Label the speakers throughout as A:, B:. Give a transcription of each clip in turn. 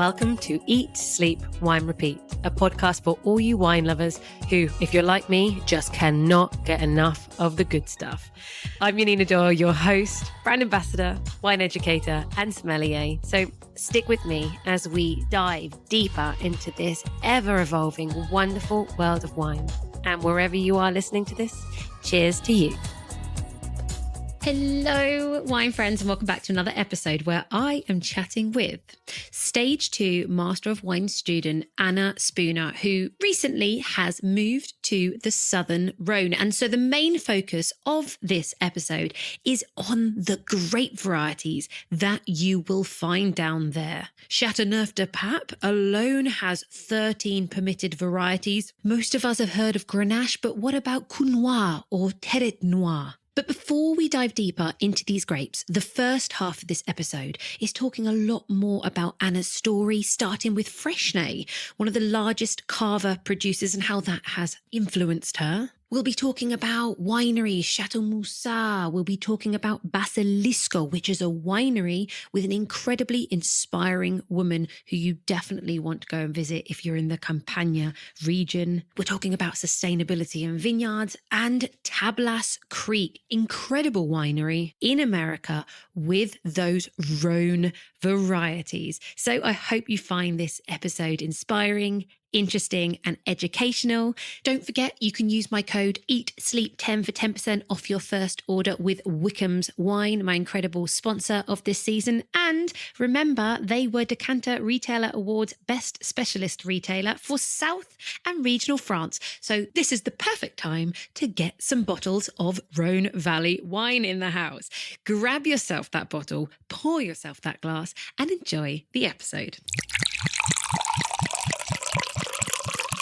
A: Welcome to Eat, Sleep, Wine, Repeat, a podcast for all you wine lovers who, if you're like me, just cannot get enough of the good stuff. I'm Yanina Doyle, your host, brand ambassador, wine educator, and sommelier. So stick with me as we dive deeper into this ever-evolving, wonderful world of wine. And wherever you are listening to this, cheers to you. Hello, wine friends, and welcome back to another episode where I am chatting with Stage 2 Master of Wine student Anna Spooner, who recently has moved to the Southern Rhône. And so the main focus of this episode is on the grape varieties that you will find down there. Châteauneuf-du-Pape alone has 13 permitted varieties. Most of us have heard of Grenache, but what about Counoise or Terret Noir? But before we dive deeper into these grapes, the first half of this episode is talking a lot more about Anna's story, starting with Freixenet, one of the largest Cava producers, and how that has influenced her. We'll be talking about wineries, Châteauneuf-du-Pape. We'll be talking about Basilisco, which is a winery with an incredibly inspiring woman who you definitely want to go and visit if you're in the Campania region. We're talking about sustainability and vineyards, and Tablas Creek, incredible winery in America with those Rhone varieties. So I hope you find this episode inspiring, interesting and educational. Don't forget, you can use my code EATSLEEP10 for 10% off your first order with Wickham's Wine, my incredible sponsor of this season. And remember, they were Decanter Retailer Awards Best Specialist Retailer for South and Regional France. So this is the perfect time to get some bottles of Rhone Valley wine in the house. Grab yourself that bottle, pour yourself that glass, and enjoy the episode.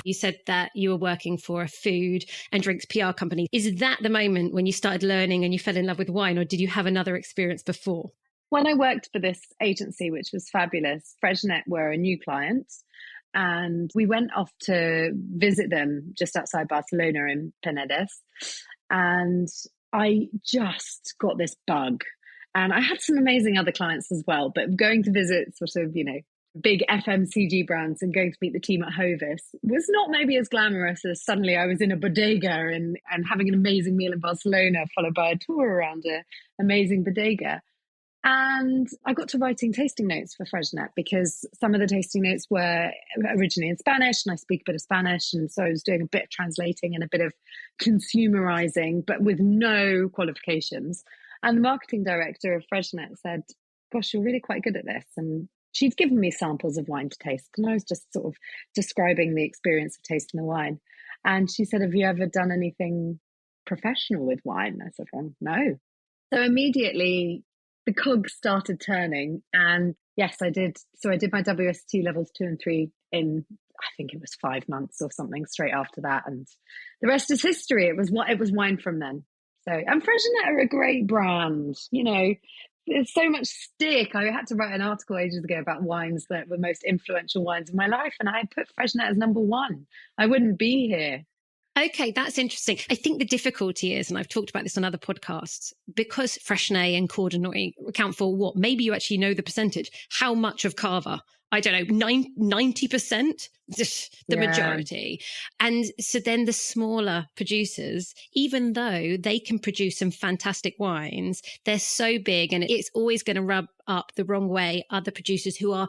A: You said that you were working for a food and drinks PR company. Is that the moment when you started learning and you fell in love with wine, or did you have another experience before?
B: When I worked for this agency, which was fabulous, Freixenet were a new client, and we went off to visit them just outside Barcelona in Penedès. And I just got this bug. And I had some amazing other clients as well, but going to visit sort of, big FMCG brands and going to meet the team at Hovis was not maybe as glamorous as suddenly I was in a bodega and having an amazing meal in Barcelona, followed by a tour around an amazing bodega. And I got to writing tasting notes for Freixenet because some of the tasting notes were originally in Spanish and I speak a bit of Spanish. And so I was doing a bit of translating and a bit of consumerizing, but with no qualifications. And the marketing director of Freixenet said, gosh, you're really quite good at this. And she'd given me samples of wine to taste, and I was just sort of describing the experience of tasting the wine. And she said, have you ever done anything professional with wine? I said, well, no. So immediately the cogs started turning. And yes, I did. So I did my WST levels 2 and 3 in, I think it was 5 months or something straight after that. And the rest is history. It was wine from then. So, and Freixenet are a great brand, There's so much stick. I had to write an article ages ago about wines that were most influential wines in my life, and I put Freixenet as number 1. I wouldn't be here.
A: Okay, that's interesting. I think the difficulty is, and I've talked about this on other podcasts, because Freixenet and Cordonnoy account for what? Maybe you actually know the percentage. How much of Cava? I don't know, 90%, the majority. And so then the smaller producers, even though they can produce some fantastic wines, they're so big and it's always going to rub up the wrong way other producers who are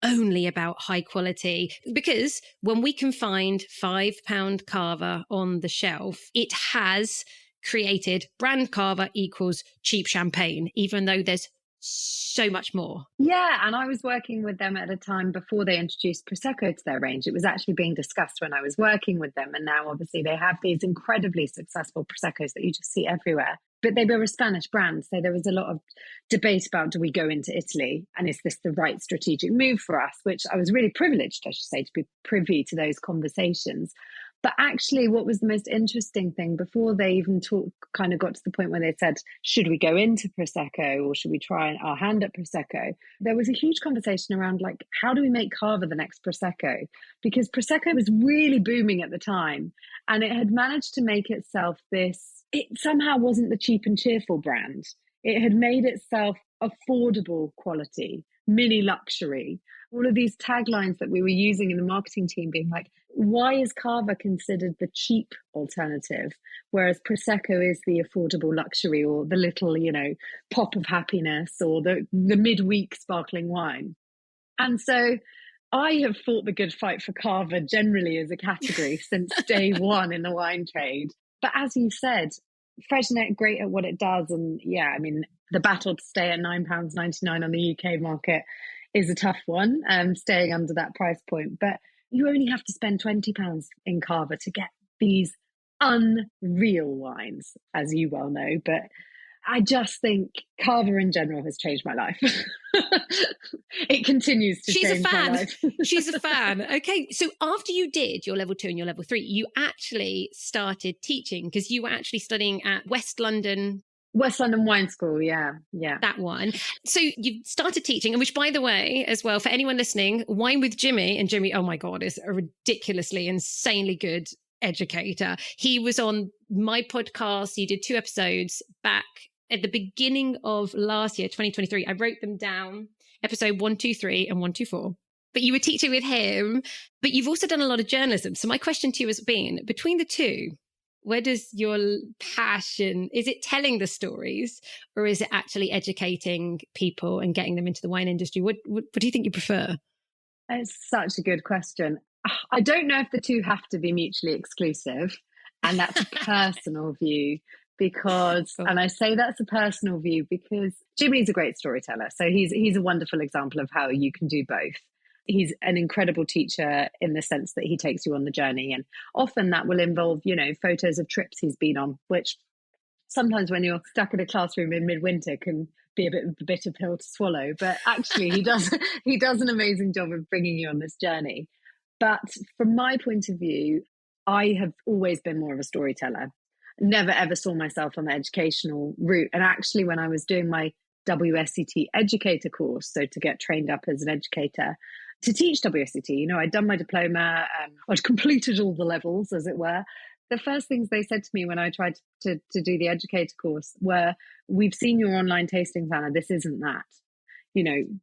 A: only about high quality. Because when we can find £5 Cava on the shelf, it has created brand Cava equals cheap champagne, even though there's so much more.
B: Yeah, and I was working with them at a time before they introduced Prosecco to their range. It was actually being discussed when I was working with them, and now obviously they have these incredibly successful Proseccos that you just see everywhere. But they were a Spanish brand, so there was a lot of debate about, do we go into Italy, and is this the right strategic move for us, which I was really privileged, I should say, to be privy to those conversations. But actually, what was the most interesting thing, before they even kind of got to the point where they said, should we go into Prosecco or should we try our hand at Prosecco? There was a huge conversation around, like, how do we make Cava the next Prosecco? Because Prosecco was really booming at the time, and it had managed to make itself it somehow wasn't the cheap and cheerful brand. It had made itself affordable quality, mini luxury, all of these taglines that we were using in the marketing team being like, why is Cava considered the cheap alternative, whereas Prosecco is the affordable luxury or the little, pop of happiness or the midweek sparkling wine? And so I have fought the good fight for Cava generally as a category since day one in the wine trade. But as you said, Freixenet, great at what it does. And yeah, I mean, the battle to stay at £9.99 on the UK market is a tough one, staying under that price point. But you only have to spend £20 in Cava to get these unreal wines, as you well know. But I just think Cava in general has changed my life. It continues to change my life.
A: She's a fan. Okay. So after you did your level 2 and your level 3, you actually started teaching because you were actually studying at West London
B: Wine School, yeah.
A: That one. So you started teaching, and which, by the way, as well, for anyone listening, Wine with Jimmy, and Jimmy, oh my God, is a ridiculously, insanely good educator. He was on my podcast. He did 2 episodes back at the beginning of last year, 2023. I wrote them down, episode 123 and 124. But you were teaching with him, but you've also done a lot of journalism. So my question to you has been, between the two, where does your passion, is it telling the stories or is it actually educating people and getting them into the wine industry? What do you think you prefer?
B: It's such a good question. I don't know if the two have to be mutually exclusive, and that's a personal view because, and I say that's a personal view because Jimmy's a great storyteller. So he's a wonderful example of how you can do both. He's an incredible teacher in the sense that he takes you on the journey. And often that will involve, photos of trips he's been on, which sometimes when you're stuck in a classroom in midwinter can be a bit of a bitter pill to swallow. But actually he does an amazing job of bringing you on this journey. But from my point of view, I have always been more of a storyteller. Never ever saw myself on the educational route. And actually when I was doing my WSET educator course, so to get trained up as an educator, to teach WSET, I'd done my diploma, I'd completed all the levels, as it were. The first things they said to me when I tried to do the educator course were, we've seen your online tastings, Anna, this isn't that.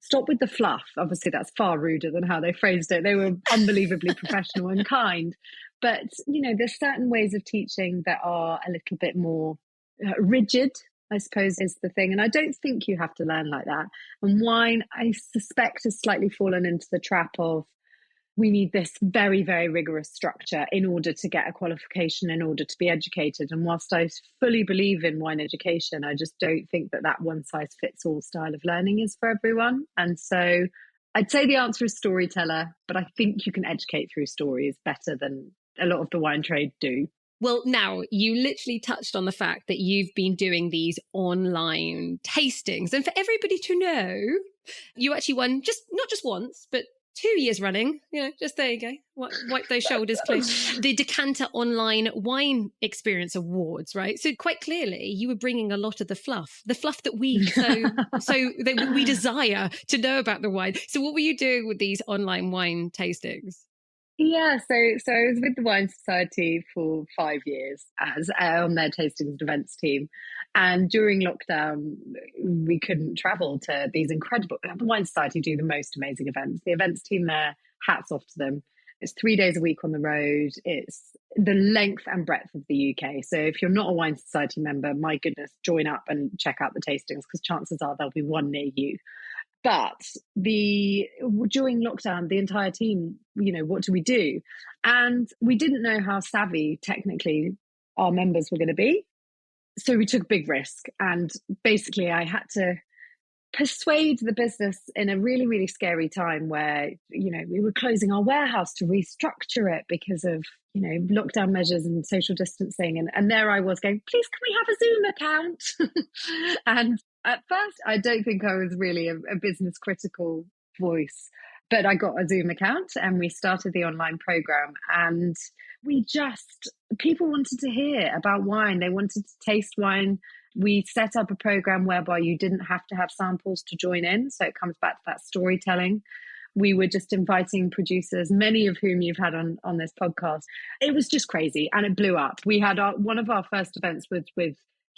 B: Stop with the fluff. Obviously, that's far ruder than how they phrased it. They were unbelievably professional and kind. But, there's certain ways of teaching that are a little bit more rigid, I suppose, is the thing. And I don't think you have to learn like that. And wine, I suspect, has slightly fallen into the trap of, we need this very, very rigorous structure in order to get a qualification, in order to be educated. And whilst I fully believe in wine education, I just don't think that one size fits all style of learning is for everyone. And so I'd say the answer is storyteller, but I think you can educate through stories better than a lot of the wine trade do.
A: Well, now you literally touched on the fact that you've been doing these online tastings. And for everybody to know, you actually won not just once, but 2 years running, just there you go. Wipe those shoulders clean. The Decanter Online Wine Experience Awards, right? So quite clearly, you were bringing a lot of the fluff that we that we desire to know about the wine. So what were you doing with these online wine tastings?
B: Yeah, so I was with the Wine Society for 5 years as on their tastings and events team. And during lockdown, we couldn't travel to these incredible... The Wine Society do the most amazing events. The events team there, hats off to them. It's 3 days a week on the road. It's the length and breadth of the UK. So if you're not a Wine Society member, my goodness, join up and check out the tastings because chances are there'll be one near you. But during lockdown, the entire team, what do we do? And we didn't know how savvy technically our members were going to be. So we took a big risk. And basically I had to persuade the business in a really, really scary time where, we were closing our warehouse to restructure it because of, lockdown measures and social distancing. And there I was going, please, can we have a Zoom account? And at first, I don't think I was really a business critical voice, but I got a Zoom account and we started the online program and people wanted to hear about wine. They wanted to taste wine. We set up a program whereby you didn't have to have samples to join in. So it comes back to that storytelling. We were just inviting producers, many of whom you've had on this podcast. It was just crazy and it blew up. We had one of our first events with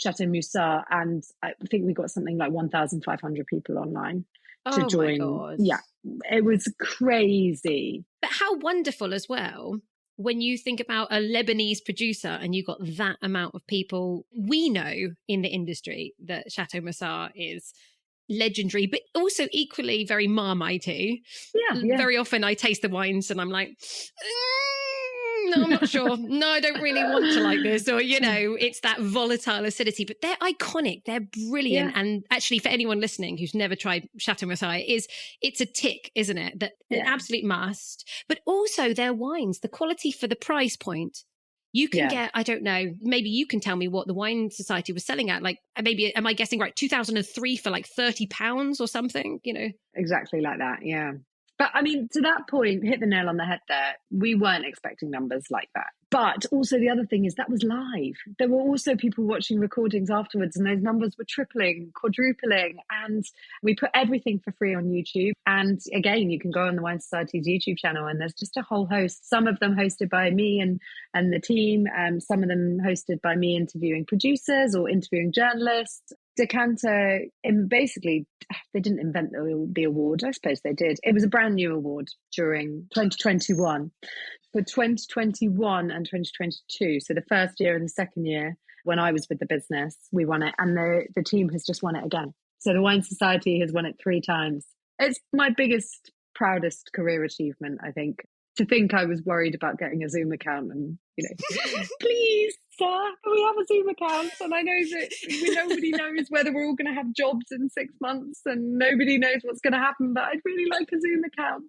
B: Châteauneuf-du-Pape, and I think we got something like 1,500 people online to join.
A: My God.
B: Yeah, It was crazy.
A: But how wonderful as well when you think about a Lebanese producer and you got that amount of people. We know in the industry that Chateau Massart is legendary, but also equally very Marmitey.
B: Yeah.
A: Very often I taste the wines and I'm like, no, I'm not sure. No, I don't really want to like this. Or, it's that volatile acidity, but they're iconic. They're brilliant.
B: Yeah.
A: And actually, for anyone listening who's never tried Chateau Massart, it's a tick, isn't it? That an absolute must. But also their wines, the quality for the price point. You can get, I don't know, maybe you can tell me what the Wine Society was selling at. Like, maybe, am I guessing right, 2003 for like £30 or something,
B: Exactly like that, yeah. But I mean, to that point, hit the nail on the head there. We weren't expecting numbers like that. But also the other thing is that was live. There were also people watching recordings afterwards and those numbers were tripling, quadrupling. And we put everything for free on YouTube. And again, you can go on the Wine Society's YouTube channel and there's just a whole host, some of them hosted by me and the team, some of them hosted by me interviewing producers or interviewing journalists. Decanter, basically, they didn't invent the award. I suppose they did. It was a brand new award during 2021. For 2021 and 2022, so the first year and the second year, when I was with the business, we won it. And the team has just won it again. So the Wine Society has won it 3 times. It's my biggest, proudest career achievement, I think. To think I was worried about getting a Zoom account and, please, sir, we have a Zoom account. And I know that nobody knows whether we're all going to have jobs in 6 months and nobody knows what's going to happen, but I'd really like a Zoom account.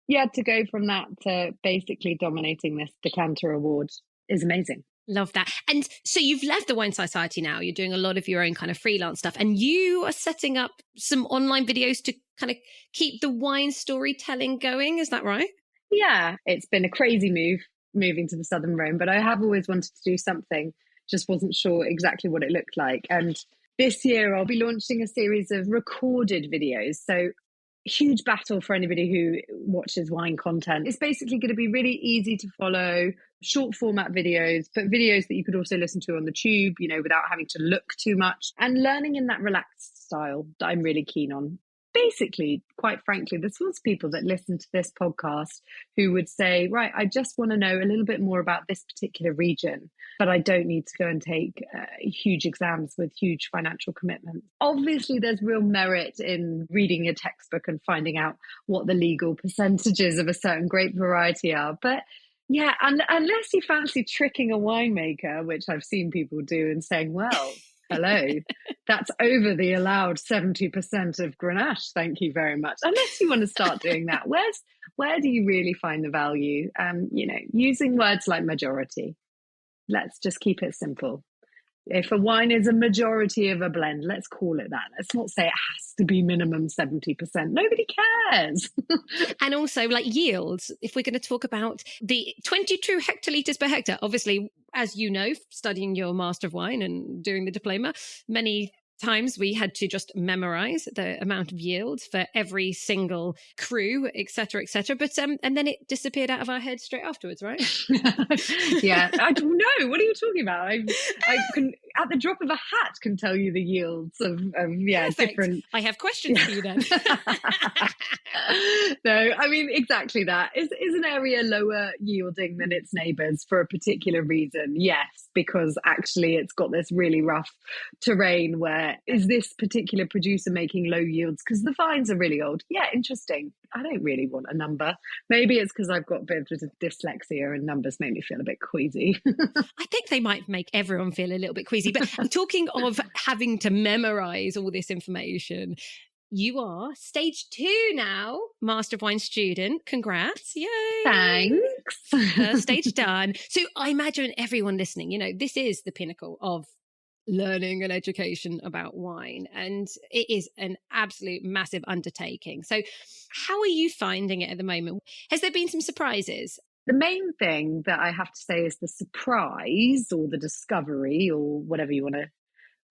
B: Yeah, to go from that to basically dominating this Decanter award is amazing.
A: Love that. And so you've left the Wine Society now. You're doing a lot of your own kind of freelance stuff and you are setting up some online videos to kind of keep the wine storytelling going. Is that right?
B: Yeah, it's been a crazy move, moving to the Southern Rhône, but I have always wanted to do something, just wasn't sure exactly what it looked like. And this year I'll be launching a series of recorded videos. So huge battle for anybody who watches wine content. It's basically going to be really easy to follow, short format videos, but videos that you could also listen to on the tube, without having to look too much and learning in that relaxed style that I'm really keen on. Basically, quite frankly, there's lots of people that listen to this podcast who would say, right, I just want to know a little bit more about this particular region, but I don't need to go and take huge exams with huge financial commitments. Obviously, there's real merit in reading a textbook and finding out what the legal percentages of a certain grape variety are. But yeah, and unless you fancy tricking a winemaker, which I've seen people do and saying, well, hello, that's over the allowed 70% of Grenache. Thank you very much. Unless you want to start doing that, where do you really find the value? Using words like majority. Let's just keep it simple. If a wine is a majority of a blend, let's call it that. Let's not say it has to be minimum 70%. Nobody cares.
A: And also like yields, if we're going to talk about the 22 hectolitres per hectare, obviously, as you know, studying your Master of Wine and doing the diploma, many times we had to just memorize the amount of yield for every single crew, etc., etc. But and then it disappeared out of our heads straight afterwards, right?
B: Yeah, I don't know. What are you talking about? I can, at the drop of a hat, can tell you the yields of different.
A: I have questions for you then.
B: No, I mean, exactly that. Is an area lower yielding than its neighbours for a particular reason? Yes, because actually it's got this really rough terrain where is this particular producer making low yields because the vines are really old? Yeah, interesting. I don't really want a number. Maybe it's because I've got a bit of dyslexia and numbers make me feel a bit queasy.
A: I think they might make everyone feel a little bit queasy. But talking of having to memorize all this information, you are stage 2 now, Master of Wine student. Congrats. Yay.
B: Thanks.
A: First stage done. So I imagine everyone listening, this is the pinnacle of learning and education about wine. And it is an absolute massive undertaking. So how are you finding it at the moment? Has there been some surprises?
B: The main thing that I have to say is the surprise or the discovery or whatever you want to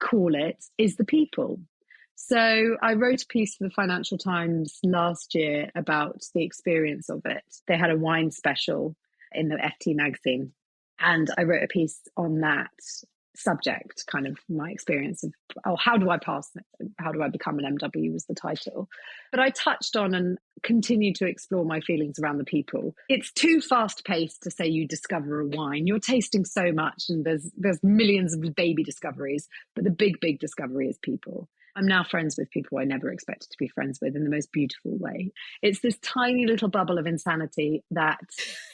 B: call it is the people. So I wrote a piece for the Financial Times last year about the experience of it. They had a wine special in the FT magazine and I wrote a piece on that. subject, kind of my experience of, oh, how do I pass? How do I become an MW was the title. But I touched on and continue to explore my feelings around the people. It's too fast paced to say you discover a wine. You're tasting so much and there's millions of baby discoveries, but the big discovery is people. I'm now friends with people I never expected to be friends with in the most beautiful way. It's this tiny little bubble of insanity that,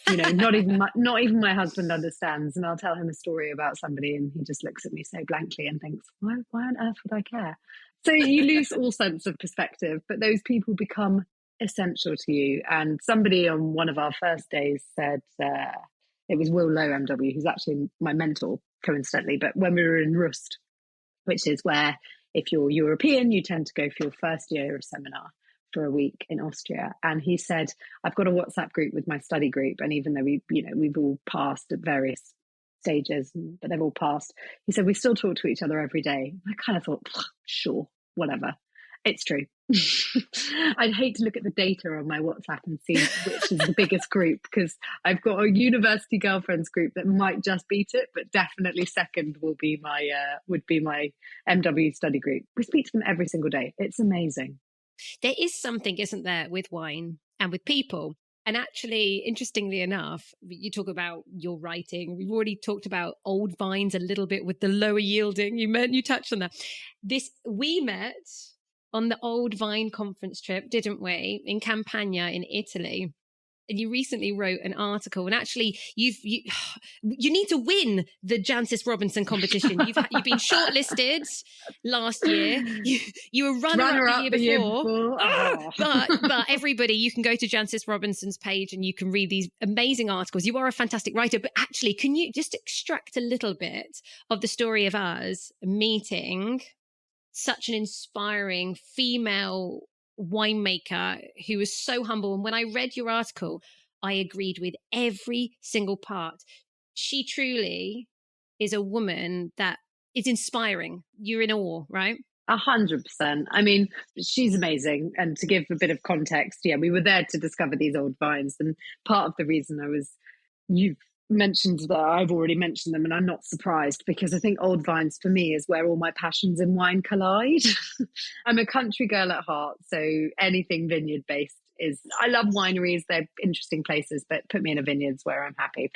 B: not even my husband understands. And I'll tell him a story about somebody and he just looks at me so blankly and thinks, why on earth would I care? So you lose all sense of perspective, but those people become essential to you. And somebody on one of our first days said, it was Will Lowe MW, who's actually my mentor, coincidentally, but when we were in Rust, which is where if you're European, you tend to go for your first year of seminar for a week in Austria. And he said, I've got a WhatsApp group with my study group. And even though we've all passed at various stages, but they've all passed, he said, we still talk to each other every day. I kind of thought, sure, whatever. It's true. I'd hate to look at the data on my WhatsApp and see which is the biggest group, because I've got a university girlfriends group that might just beat it, but definitely second would be my MW study group. We speak to them every single day. It's amazing.
A: There is something, isn't there, with wine and with people. And actually, interestingly enough, you talk about your writing. We've already talked about old vines a little bit with the lower yielding. You touched on that. We met on the Old Vine conference trip, didn't we, in Campania in Italy? And you recently wrote an article, and actually you need to win the Jancis Robinson competition. You've been shortlisted last year. You were runner up the year before.
B: Oh.
A: But everybody, you can go to Jancis Robinson's page and you can read these amazing articles. You are a fantastic writer, but actually, can you just extract a little bit of the story of us meeting such an inspiring female winemaker who was so humble? And when I read your article, I agreed with every single part. She truly is a woman that is inspiring. You're in awe, right?
B: 100%. I mean, she's amazing. And to give a bit of context, we were there to discover these old vines. And part of the reason you've mentioned that, I've already mentioned them, and I'm not surprised, because I think old vines for me is where all my passions in wine collide. I'm a country girl at heart, so anything vineyard based I love wineries. They're interesting places, but put me in a vineyard's where I'm happy.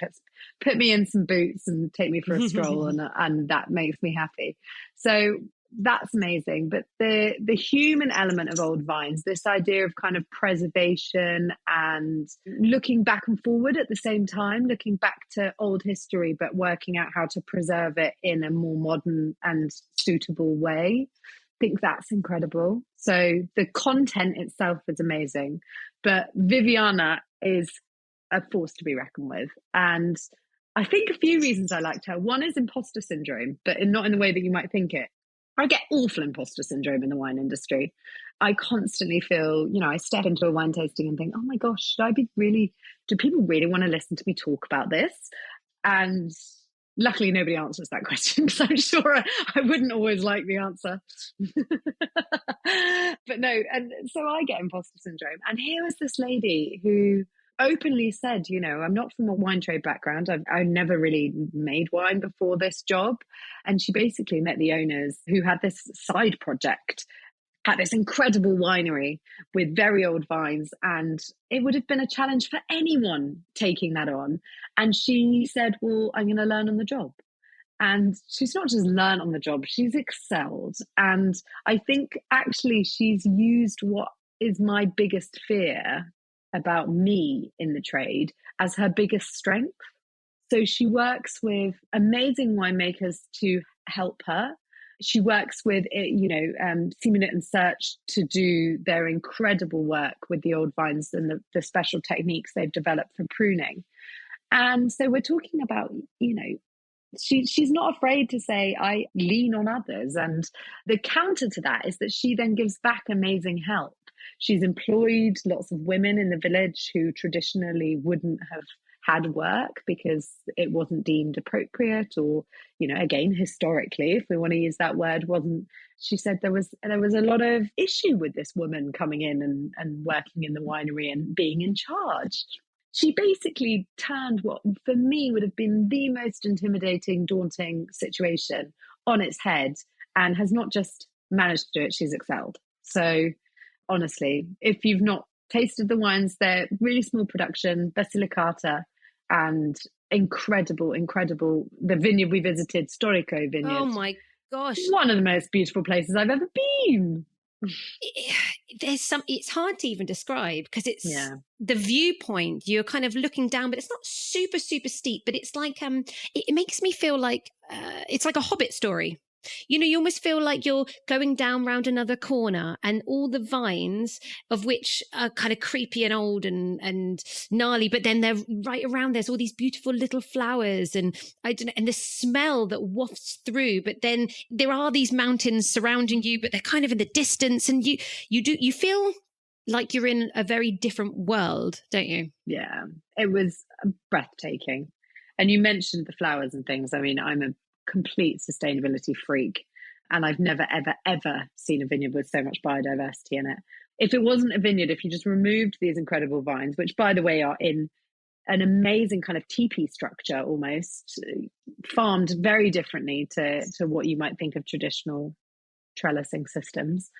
B: Put me in some boots and take me for a stroll and that makes me happy. So that's amazing. But the human element of old vines, this idea of kind of preservation and looking back and forward at the same time, looking back to old history, but working out how to preserve it in a more modern and suitable way, I think that's incredible. So the content itself is amazing, but Viviana is a force to be reckoned with. And I think a few reasons I liked her. One is imposter syndrome, but not in the way that you might think it. I get awful imposter syndrome in the wine industry. I constantly feel, I step into a wine tasting and think, oh my gosh, do people really want to listen to me talk about this? And luckily nobody answers that question, because I'm sure I wouldn't always like the answer. But no, and so I get imposter syndrome. And here was this lady who openly said, I'm not from a wine trade background. I've never really made wine before this job. And she basically met the owners who had this side project, had this incredible winery with very old vines. And it would have been a challenge for anyone taking that on. And she said, well, I'm going to learn on the job. And she's not just learned on the job, she's excelled. And I think actually she's used what is my biggest fear about me in the trade as her biggest strength. So she works with amazing winemakers to help her. She works with, Simonette and Search to do their incredible work with the old vines and the special techniques they've developed for pruning. And so we're talking about, she's not afraid to say, I lean on others. And the counter to that is that she then gives back amazing help. She's employed lots of women in the village who traditionally wouldn't have had work because it wasn't deemed appropriate, or, again, historically, if we want to use that word, wasn't. She said there was a lot of issue with this woman coming in and working in the winery and being in charge. she basically turned what for me would have been the most intimidating, daunting situation on its head, and has not just managed to do it, she's excelled. So honestly, if you've not tasted the wines, they're really small production, Basilicata, and incredible, incredible. The vineyard we visited, Storico Vineyard.
A: Oh my gosh.
B: One of the most beautiful places I've ever been.
A: It's hard to even describe because it's the viewpoint. You're kind of looking down, but it's not super, super steep, but it's like, it makes me feel like, it's like a Hobbit story. You know, you almost feel like you're going down round another corner, and all the vines, of which are kind of creepy and old and gnarly, but then they're right around. There's all these beautiful little flowers, and I don't know, and the smell that wafts through. But then there are these mountains surrounding you, but they're kind of in the distance, and you feel like you're in a very different world, don't you?
B: Yeah, it was breathtaking. And you mentioned the flowers and things. I mean, I'm a complete sustainability freak, and I've never ever seen a vineyard with so much biodiversity in it. If it wasn't a vineyard, if you just removed these incredible vines, which by the way are in an amazing kind of teepee structure, almost farmed very differently to what you might think of traditional trellising systems.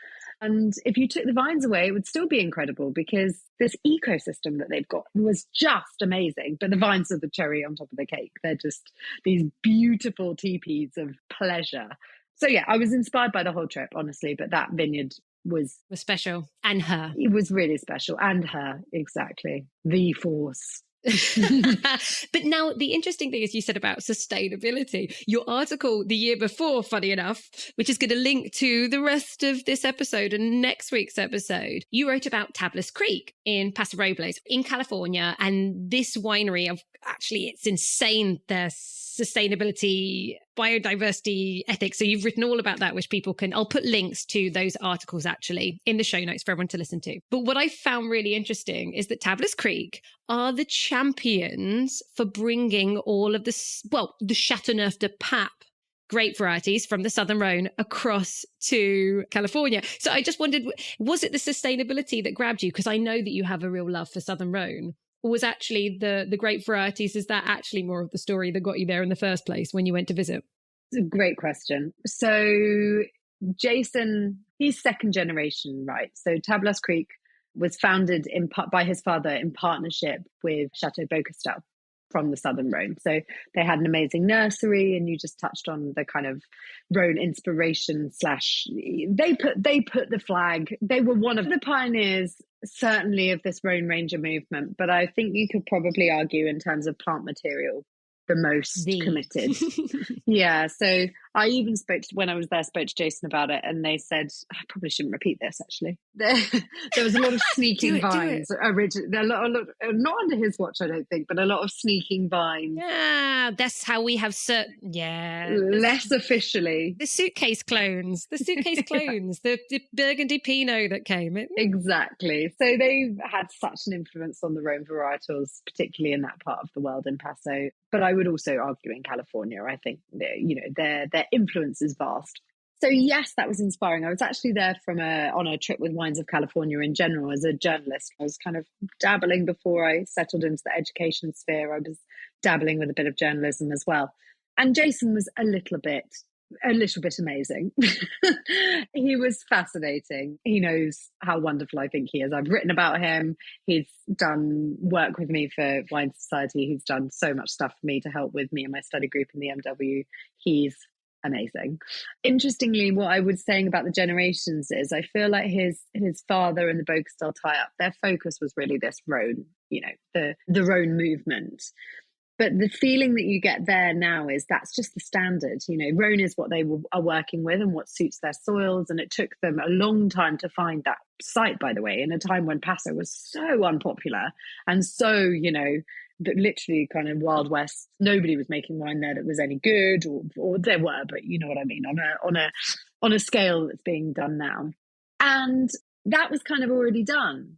B: And if you took the vines away, it would still be incredible, because this ecosystem that they've got was just amazing. But the vines are the cherry on top of the cake. They're just these beautiful teepees of pleasure. So yeah, I was inspired by the whole trip, honestly. But that vineyard was
A: special. And her.
B: It was really special. And her, exactly. The force.
A: But now the interesting thing is, you said about sustainability. Your article the year before, funny enough, which is going to link to the rest of this episode and next week's episode, you wrote about Tablas Creek in Paso Robles in California. And this winery, it's insane, their sustainability, biodiversity, ethics. So you've written all about that, which people can, I'll put links to those articles actually in the show notes for everyone to listen to. But what I found really interesting is that Tablas Creek are the champions for bringing all of the Châteauneuf-du-Pape grape varieties from the Southern Rhône across to California. So I just wondered, was it the sustainability that grabbed you? Because I know that you have a real love for Southern Rhône. Or was actually the grape varieties, is that actually more of the story that got you there in the first place when you went to visit?
B: It's a great question. So Jason, he's second generation, right? So Tablas Creek was founded by his father in partnership with Chateau Beaucastel from the Southern Rhône. So they had an amazing nursery, and you just touched on the kind of Rhône inspiration / they put the flag. They were one of the pioneers, certainly, of this Rhône Ranger movement. But I think you could probably argue in terms of plant material, the most committed. Yeah. So I even spoke to Jason about it, and they said, I probably shouldn't repeat this actually. There was a lot of sneaking vines. Originally, a lot, not under his watch, I don't think, but a lot of sneaking vines.
A: Yeah, that's how we have
B: less officially.
A: The suitcase clones, the Burgundy Pinot that came.
B: Exactly. So they've had such an influence on the Rhone varietals, particularly in that part of the world in Paso. But I would also argue in California, I think, their influence is vast. So yes, that was inspiring. I was actually there on a trip with Wines of California in general as a journalist. I was kind of dabbling before I settled into the education sphere. I was dabbling with a bit of journalism as well. And Jason was a little bit amazing. He was fascinating. He knows how wonderful I think he is. I've written about him. He's done work with me for Wine Society. He's done so much stuff for me to help with me and my study group in the MW. He's amazing. Interestingly, what I was saying about the generations is I feel like his father and the Beaucastel tie-up, their focus was really this Rhone, the Rhone movement. But the feeling that you get there now is that's just the standard. Rhone is what they are working with and what suits their soils. And it took them a long time to find that site, by the way, in a time when Paso was so unpopular and so, that literally kind of Wild West. Nobody was making wine there that was any good, or there were, but you know what I mean, on a scale that's being done now. And that was kind of already done.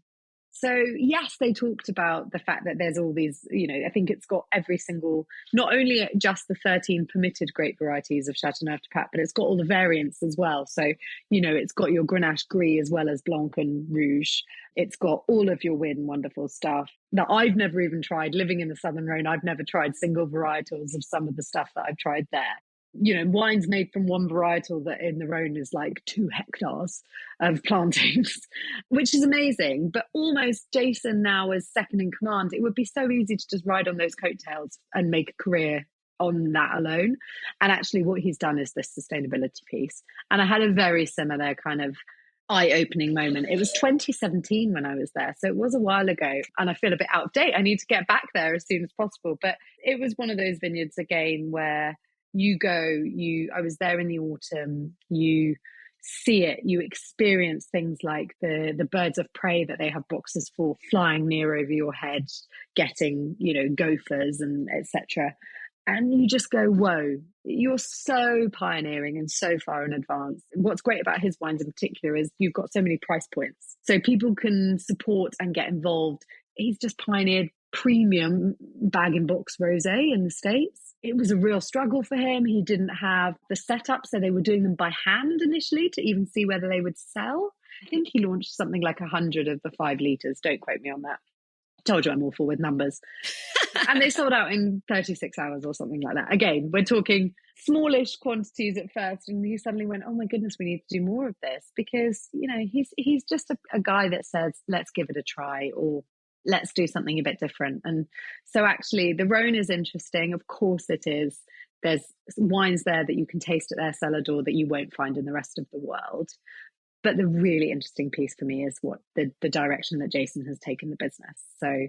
B: So yes, they talked about the fact that there's all these, I think it's got every single, not only just the 13 permitted grape varieties of Châteauneuf-du-Pape, but it's got all the variants as well. So, it's got your Grenache Gris as well as Blanc and Rouge. It's got all of your weird and wonderful stuff that I've never even tried. Living in the Southern Rhone, I've never tried single varietals of some of the stuff that I've tried there. Wines made from one varietal that in the Rhone is like 2 hectares of plantings, which is amazing. But almost Jason now is second in command. It would be so easy to just ride on those coattails and make a career on that alone. And actually what he's done is this sustainability piece. And I had a very similar kind of eye-opening moment. It was 2017 when I was there, so it was a while ago, and I feel a bit out of date. I need to get back there as soon as possible. But it was one of those vineyards again where I was there in the autumn, you see it, you experience things like the birds of prey that they have boxes for flying near over your head, getting, gophers and etc. And you just go, whoa, you're so pioneering and so far in advance. What's great about his wines in particular is you've got so many price points. So people can support and get involved. He's just pioneered premium bag-in-box rosé in the States. It was a real struggle for him. He didn't have the setup, so they were doing them by hand initially to even see whether they would sell. I think he launched something like 100 of the 5 litres. Don't quote me on that. Told you I'm awful with numbers. And they sold out in 36 hours or something like that. Again, we're talking smallish quantities at first. And he suddenly went, oh my goodness, we need to do more of this. Because, he's just a guy that says, let's give it a try, or let's do something a bit different. And so actually the Rhone is interesting. Of course it is. There's wines there that you can taste at their cellar door that you won't find in the rest of the world. But the really interesting piece for me is what the direction that Jason has taken the business. So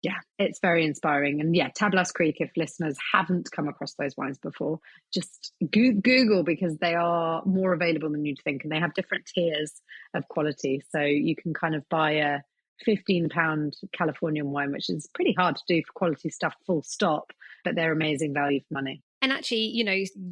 B: yeah, it's very inspiring. And yeah, Tablas Creek, if listeners haven't come across those wines before, just Google, because they are more available than you'd think. And they have different tiers of quality. So you can kind of buy a £15 Californian wine, which is pretty hard to do for quality stuff, full stop, but they're amazing value for money.
A: And actually,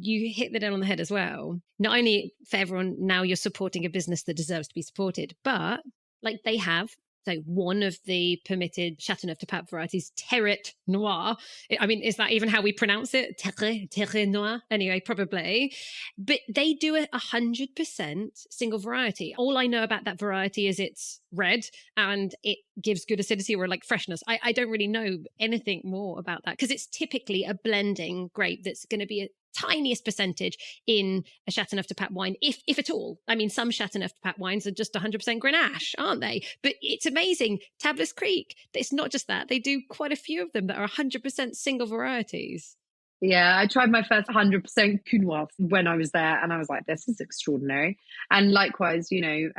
A: you hit the nail on the head as well. Not only for everyone, now you're supporting a business that deserves to be supported, but like they have, so one of the permitted Châteauneuf-du-Pape varieties, Terret Noir. I mean, is that even how we pronounce it? Terret Noir? Anyway, probably. But they do it 100% single variety. All I know about that variety is it's red and it gives good acidity or like freshness. I don't really know anything more about that because it's typically a blending grape that's going to be a tiniest percentage in a Châteauneuf-du-Pape wine, if at all. I mean, some Châteauneuf-du-Pape wines are just 100% Grenache, aren't they? But it's amazing. Tablas Creek, it's not just that. They do quite a few of them that are 100% single varieties.
B: Yeah, I tried my first 100% Counoise when I was there, and I was like, this is extraordinary. And likewise, there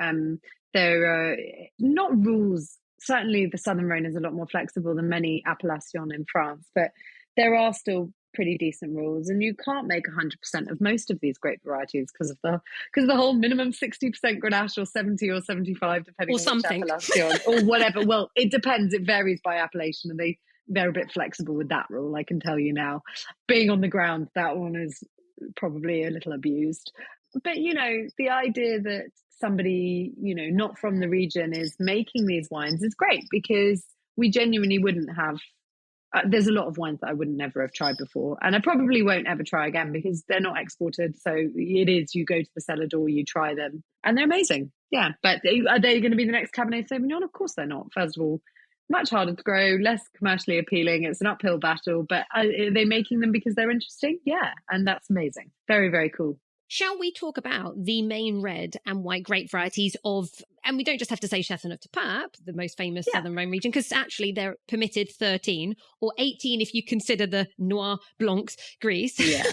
B: are not rules. Certainly the Southern Rhone is a lot more flexible than many appellations in France, but there are still pretty decent rules, and you can't make 100% of most of these grape varieties because of the whole minimum 60% Grenache or 70 or 75 depending
A: or
B: on
A: something
B: appellation or whatever. Well, it depends. It varies by appellation, and they're a bit flexible with that rule. I can tell you now, being on the ground, that one is probably a little abused. But the idea that somebody not from the region is making these wines is great, because we genuinely wouldn't have. There's a lot of wines that I would never have tried before, and I probably won't ever try again because they're not exported. So it is, you go to the cellar door, you try them, and they're amazing. Yeah, but are they going to be the next Cabernet Sauvignon? Of course they're not. First of all, much harder to grow, less commercially appealing. It's an uphill battle, but are they making them because they're interesting? Yeah, and that's amazing. Very, very cool.
A: Shall we talk about the main red and white grape varieties of, and we don't just have to say Châteauneuf-du-Pape, the most famous Southern Rhone region, because actually they're permitted 13 or 18 if you consider the Noir, Blancs, Gris.
B: Yeah.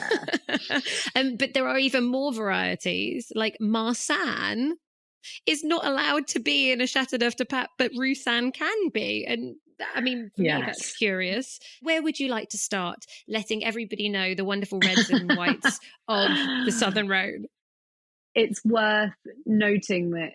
A: But there are even more varieties, like Marsanne is not allowed to be in a Châteauneuf-du-Pape, but Roussanne can be. And I mean, for me, that's curious. Where would you like to start letting everybody know the wonderful reds and whites of the Southern Rhone?
B: It's worth noting that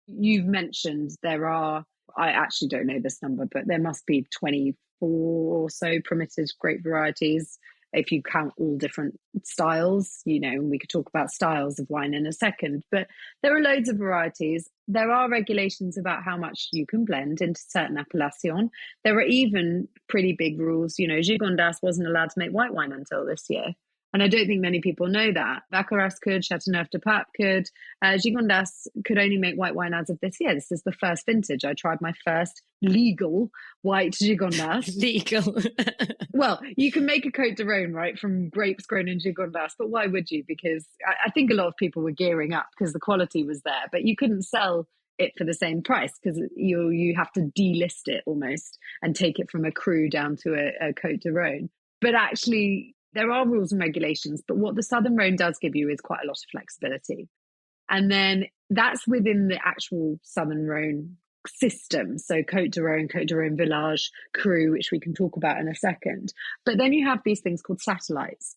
B: you've mentioned there are, I actually don't know this number, but there must be 24 or so permitted grape varieties if you count all different styles, and we could talk about styles of wine in a second, but there are loads of varieties. There are regulations about how much you can blend into certain appellations. There are even pretty big rules. Gigondas wasn't allowed to make white wine until this year. And I don't think many people know that. Baccarat could, Châteauneuf-du-Pape could. Gigondas could only make white wine as of this year. This is the first vintage. I tried my first legal white Gigondas.
A: Legal.
B: Well, you can make a Côte de Rhône, right, from grapes grown in Gigondas, but why would you? Because I think a lot of people were gearing up because the quality was there, but you couldn't sell it for the same price because you have to delist it almost and take it from a cru down to a Côte de Rhône. But actually, there are rules and regulations, but what the Southern Rhone does give you is quite a lot of flexibility. And then that's within the actual Southern Rhone system. So Côte de Rhone Village, Cru, which we can talk about in a second. But then you have these things called satellites.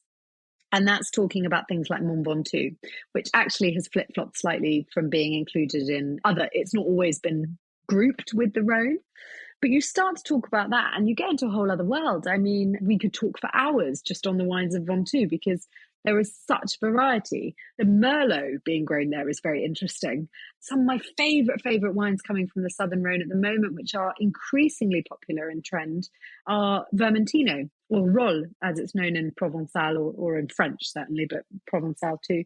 B: And that's talking about things like Mont Ventoux, which actually has flip-flopped slightly from being included in it's not always been grouped with the Rhone. But you start to talk about that and you get into a whole other world. I mean, we could talk for hours just on the wines of Ventoux because there is such variety. The Merlot being grown there is very interesting. Some of my favourite wines coming from the Southern Rhone at the moment, which are increasingly popular in trend, are Vermentino, or Rolle, as it's known in Provençal or in French certainly, but Provençal too.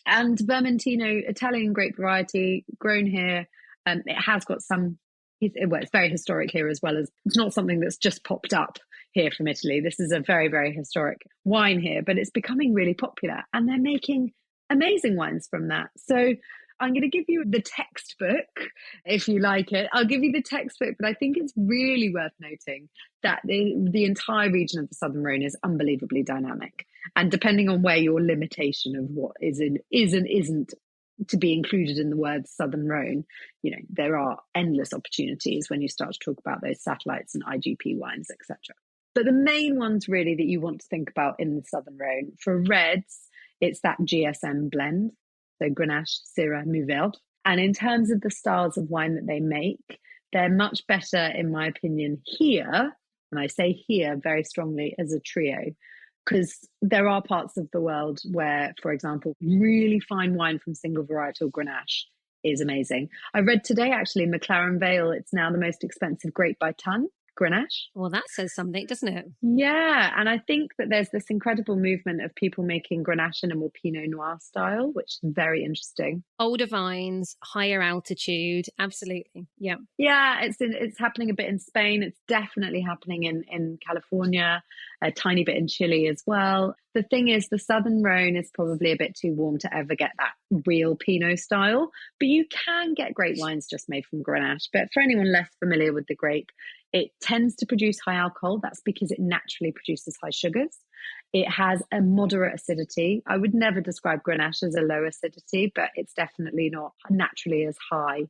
B: And Vermentino, Italian grape variety, grown here. It has got some... it's very historic here as well. As it's not something that's just popped up here from Italy. This is a very, very historic wine here, but it's becoming really popular and they're making amazing wines from that. So I'm going to give you the textbook if you like it. I'll give you the textbook, but I think it's really worth noting that the entire region of the Southern Rhone is unbelievably dynamic. And depending on where your limitation of what is and isn't to be included in the word Southern Rhone, there are endless opportunities when you start to talk about those satellites and IGP wines, etc. But the main ones really that you want to think about in the Southern Rhone, for reds, it's that GSM blend, so Grenache, Syrah, Mourvèdre. And in terms of the styles of wine that they make, they're much better, in my opinion, here, and I say here very strongly as a trio, because there are parts of the world where, for example, really fine wine from single varietal Grenache is amazing. I read today, actually, in McLaren Vale, it's now the most expensive grape by ton, Grenache.
A: Well, that says something, doesn't it?
B: Yeah, and I think that there's this incredible movement of people making Grenache in a more Pinot Noir style, which is very interesting.
A: Older vines, higher altitude, absolutely. Yeah.
B: Yeah, it's happening a bit in Spain. It's definitely happening in California, a tiny bit in Chile as well. The thing is, the Southern Rhone is probably a bit too warm to ever get that real Pinot style, but you can get great wines just made from Grenache. But for anyone less familiar with the grape, it tends to produce high alcohol. That's because it naturally produces high sugars. It has a moderate acidity. I would never describe Grenache as a low acidity, but it's definitely not naturally as high.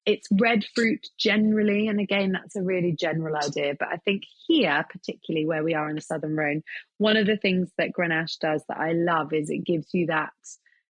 B: It's red fruit generally, and again, that's a really general idea. But I think here, particularly where we are in the Southern Rhone, one of the things that Grenache does that I love is it gives you that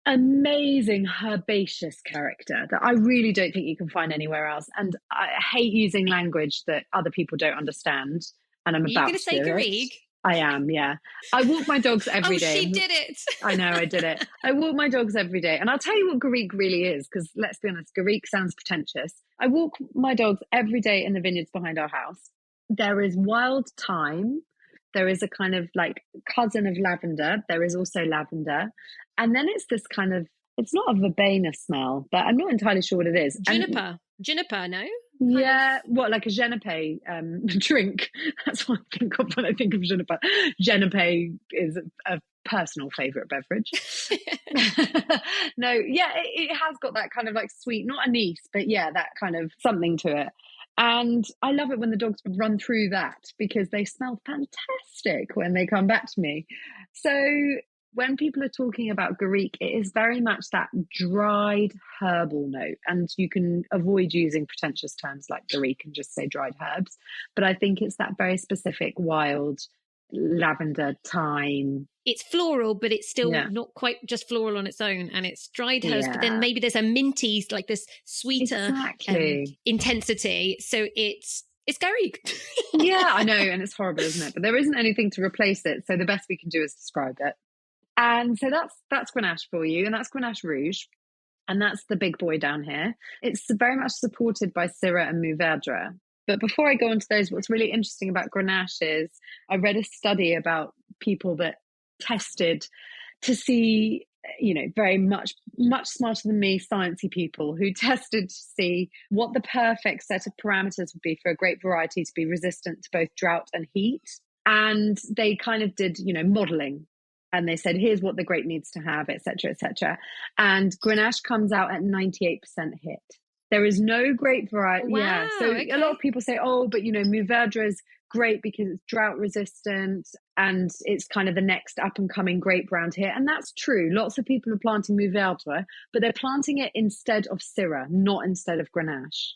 B: amazing herbaceous character that I really don't think you can find anywhere else. And I hate using language that other people don't understand. And I'm about to say
A: Garrigue?
B: I am, yeah. I walk my dogs every day.
A: Oh, she did it.
B: I know, I did it. I walk my dogs every day. And I'll tell you what Garrigue really is, because let's be honest, Garrigue sounds pretentious. I walk my dogs every day in the vineyards behind our house. There is wild thyme. There is a kind of like cousin of lavender. There is also lavender. And then it's this kind of, it's not a verbena smell, but I'm not entirely sure what it is.
A: Juniper, no?
B: Yeah, what, like a Genepe drink? That's what I think of when I think of Juniper. Genepe is a personal favourite beverage. No, yeah, it has got that kind of like sweet, not anise, but yeah, that kind of something to it. And I love it when the dogs run through that because they smell fantastic when they come back to me. So when people are talking about Garrigue, it is very much that dried herbal note. And you can avoid using pretentious terms like Garrigue and just say dried herbs. But I think it's that very specific wild lavender, thyme.
A: It's floral, but it's still not quite just floral on its own. And it's dried herbs, but then maybe there's a minty, like this sweeter intensity. So it's It's Garrigue.
B: Yeah, I know, and it's horrible, isn't it? But there isn't anything to replace it, so the best we can do is describe it. And so that's Grenache for you, and that's Grenache Rouge, and that's the big boy down here. It's very much supported by Syrah and Mourvèdre. But before I go into those, what's really interesting about Grenache is I read a study about people that tested to see, very much smarter than me, sciencey people who tested to see what the perfect set of parameters would be for a grape variety to be resistant to both drought and heat. And they kind of did, modeling. And they said, here's what the grape needs to have, et cetera, et cetera. And Grenache comes out at 98% hit. There is no grape variety.
A: Wow,
B: yeah. So
A: okay.
B: A lot of people say, oh, but Mourvèdre is great because it's drought resistant and it's kind of the next up and coming grape around here. And that's true. Lots of people are planting Mourvèdre, but they're planting it instead of Syrah, not instead of Grenache.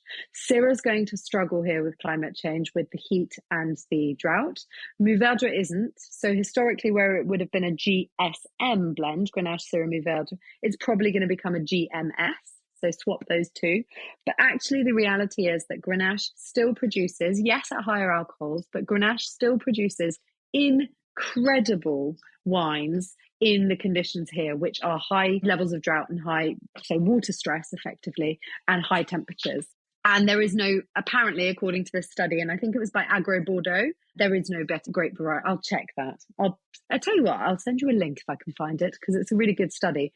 B: Syrah is going to struggle here with climate change, with the heat and the drought. Mourvèdre isn't. So historically, where it would have been a GSM blend, Grenache, Syrah, Mourvèdre, it's probably going to become a GMS. So swap those two. But actually, the reality is that Grenache still produces, yes, at higher alcohols, but Grenache still produces incredible wines in the conditions here, which are high levels of drought and high, water stress, effectively, and high temperatures. And there is no, apparently, according to this study, and I think it was by Agro Bordeaux, there is no better grape variety. I'll check that. I'll tell you what, I'll send you a link if I can find it, because it's a really good study.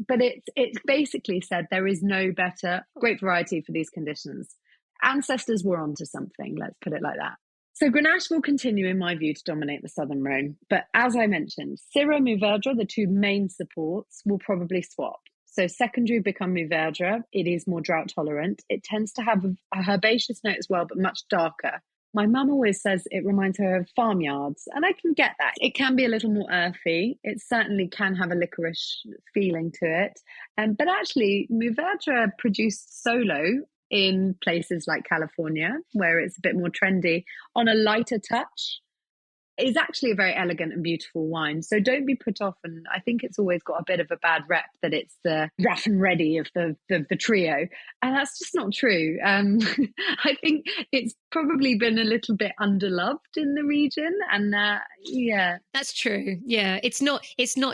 B: But it's basically said there is no better grape variety for these conditions. Ancestors were onto something, let's put it like that. So Grenache will continue, in my view, to dominate the Southern Rhone. But as I mentioned, Syrah, Mourvèdre, the two main supports, will probably swap. So secondary become Mourvèdre. It is more drought tolerant. It tends to have a herbaceous note as well, but much darker. My mum always says it reminds her of farmyards, and I can get that. It can be a little more earthy. It certainly can have a licorice feeling to it. But actually, Mourvèdre produced solo in places like California, where it's a bit more trendy, on a lighter touch, is actually a very elegant and beautiful wine. So don't be put off. And I think it's always got a bit of a bad rep that it's the rough and ready of the trio. And that's just not true. I think it's probably been a little bit underloved in the region. And yeah.
A: That's true. Yeah. It's not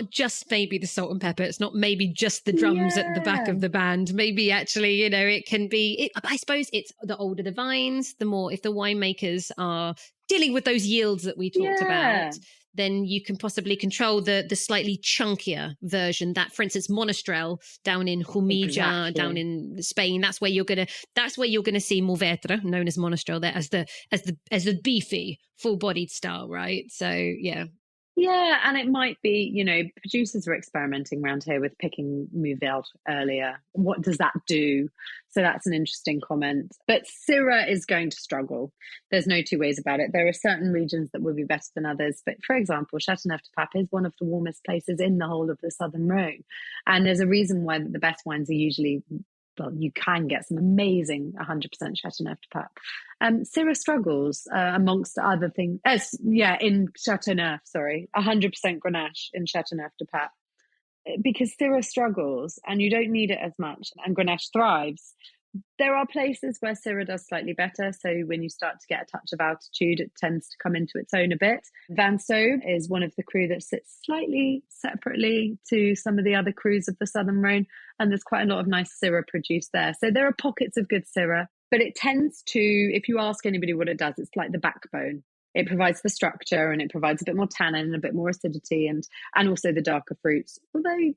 A: just maybe the salt and pepper. It's not maybe just the drums at the back of the band. Maybe actually, it can be, I suppose it's the older the vines, the more, if the winemakers are dealing with those yields that we talked about, then you can possibly control the slightly chunkier version. That, for instance, Monastrell down in Humilla, down in Spain, that's where you're gonna see Mourvèdre, known as Monastrell, there as the beefy, full-bodied style, right? So yeah.
B: Yeah, and it might be, producers are experimenting around here with picking Mourvèdre earlier. What does that do? So that's an interesting comment. But Syrah is going to struggle. There's no two ways about it. There are certain regions that will be better than others. But for example, Châteauneuf-du-Pape is one of the warmest places in the whole of the Southern Rhone. And there's a reason why the best wines are usually, you can get some amazing 100% Châteauneuf-du-Pape. Syrah struggles amongst other things. In Châteauneuf, 100% Grenache in Châteauneuf-du-Pape. Because Syrah struggles and you don't need it as much, and Grenache thrives. There are places where Syrah does slightly better. So when you start to get a touch of altitude, it tends to come into its own a bit. Vanceau is one of the cru that sits slightly separately to some of the other crus of the Southern Rhone. And there's quite a lot of nice Syrah produced there. So there are pockets of good Syrah, but it tends to, if you ask anybody what it does, it's like the backbone. It provides the structure and it provides a bit more tannin and a bit more acidity and also the darker fruits, although,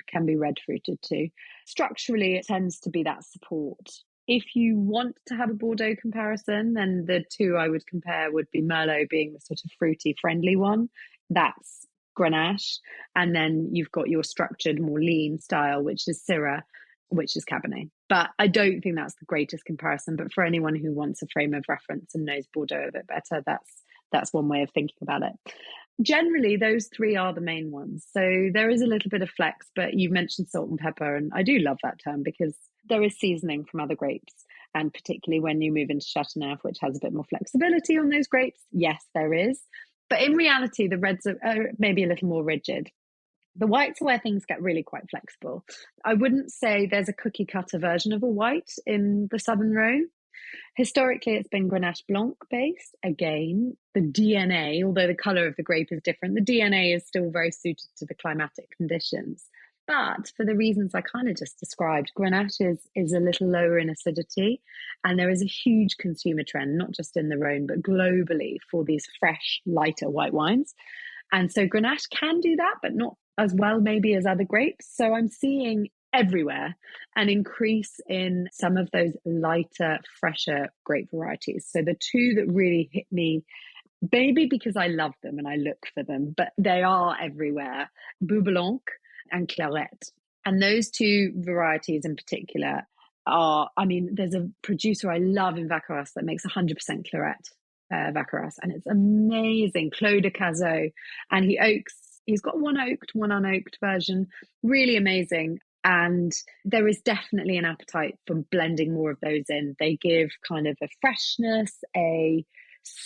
B: can be red fruited too. Structurally, it tends to be that support. If you want to have a Bordeaux comparison, then the two I would compare would be Merlot being the sort of fruity, friendly one. That's Grenache. And then you've got your structured, more lean style, which is Syrah, which is Cabernet. But I don't think that's the greatest comparison. But for anyone who wants a frame of reference and knows Bordeaux a bit better, that's one way of thinking about it. Generally, those three are the main ones. So there is a little bit of flex, but you mentioned salt and pepper, and I do love that term because there is seasoning from other grapes. And particularly when you move into Châteauneuf, which has a bit more flexibility on those grapes, yes, there is. But in reality, the reds are maybe a little more rigid. The whites are where things get really quite flexible. I wouldn't say there's a cookie cutter version of a white in the Southern Rhone. Historically, it's been Grenache Blanc based. Again, the DNA, although the colour of the grape is different, the DNA is still very suited to the climatic conditions. But for the reasons I kind of just described, Grenache is a little lower in acidity. And there is a huge consumer trend, not just in the Rhone, but globally for these fresh, lighter white wines. And so Grenache can do that, but not as well maybe as other grapes. So I'm seeing everywhere an increase in some of those lighter, fresher grape varieties. So the two that really hit me, maybe because I love them and I look for them, but they are everywhere, Bourbon and Claret. And those two varieties in particular are, I mean, there's a producer I love in Vaccaras that makes 100% Claret Vaccaras, and it's amazing, Claude de Cazot, and he's got one oaked, one unoaked version, really amazing. And there is definitely an appetite for blending more of those in. They give kind of a freshness, a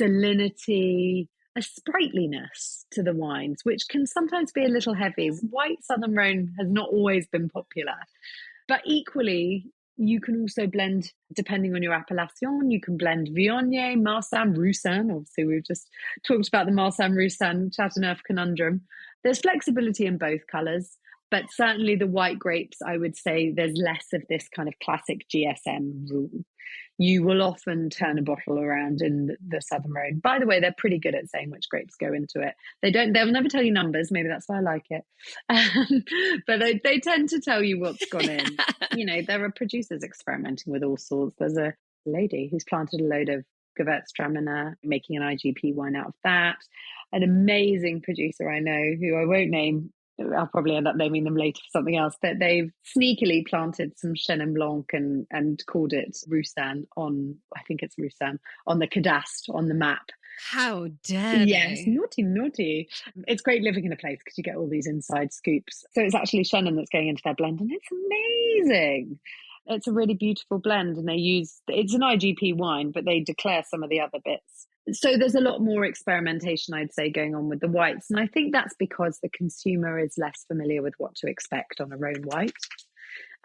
B: salinity, a sprightliness to the wines, which can sometimes be a little heavy. White Southern Rhone has not always been popular, but equally, you can also blend, depending on your appellation, you can blend Viognier, Marsanne, Roussanne. Obviously, we've just talked about the Marsanne, Roussanne, Châteauneuf conundrum. There's flexibility in both colours, but certainly the white grapes, I would say there's less of this kind of classic GSM rule. You will often turn a bottle around in the Southern Rhone. By the way, they're pretty good at saying which grapes go into it. They'll never tell you numbers. Maybe that's why I like it. But they tend to tell you what's gone in. You know, there are producers experimenting with all sorts. There's a lady who's planted a load of Gewürztraminer, making an IGP wine out of that. An amazing producer I know, who I won't name, I'll probably end up naming them later for something else, but they've sneakily planted some Chenin Blanc and called it Roussanne on, I think it's Roussanne, on the cadastre, on the map.
A: How dare
B: Yes,
A: they?
B: naughty. It's great living in a place because you get all these inside scoops. So it's actually Chenin that's going into their blend, and it's amazing. It's a really beautiful blend, and it's an IGP wine, but they declare some of the other bits. So there's a lot more experimentation, I'd say, going on with the whites. And I think that's because the consumer is less familiar with what to expect on a Rhone white.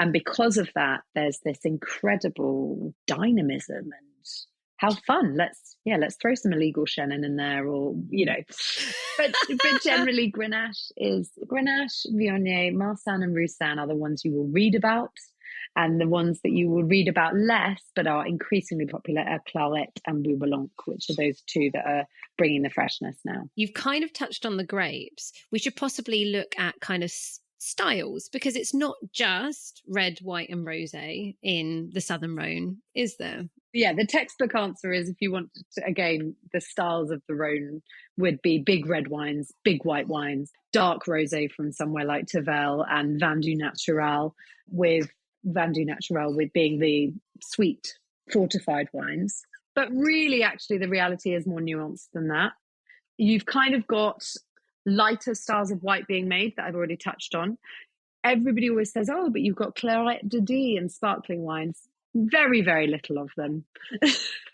B: And because of that, there's this incredible dynamism and how fun. Let's throw some illegal Chenin in there, or, you know. But generally, Grenache, Viognier, Marsanne and Roussanne are the ones you will read about. And the ones that you will read about less, but are increasingly popular, are Claret and Bourbon, which are those two that are bringing the freshness now.
A: You've kind of touched on the grapes. We should possibly look at kind of styles, because it's not just red, white and rosé in the Southern Rhone, is there?
B: Yeah, the textbook answer is, if you want to, again, the styles of the Rhone would be big red wines, big white wines, dark rosé from somewhere like Tavel, and Vin du Natural, with Vin du Natural with being the sweet fortified wines. But really, actually, the reality is more nuanced than that. You've kind of got lighter styles of white being made that I've already touched on. Everybody always says, oh, but you've got Claret de Die and sparkling wines. Very, very little of them.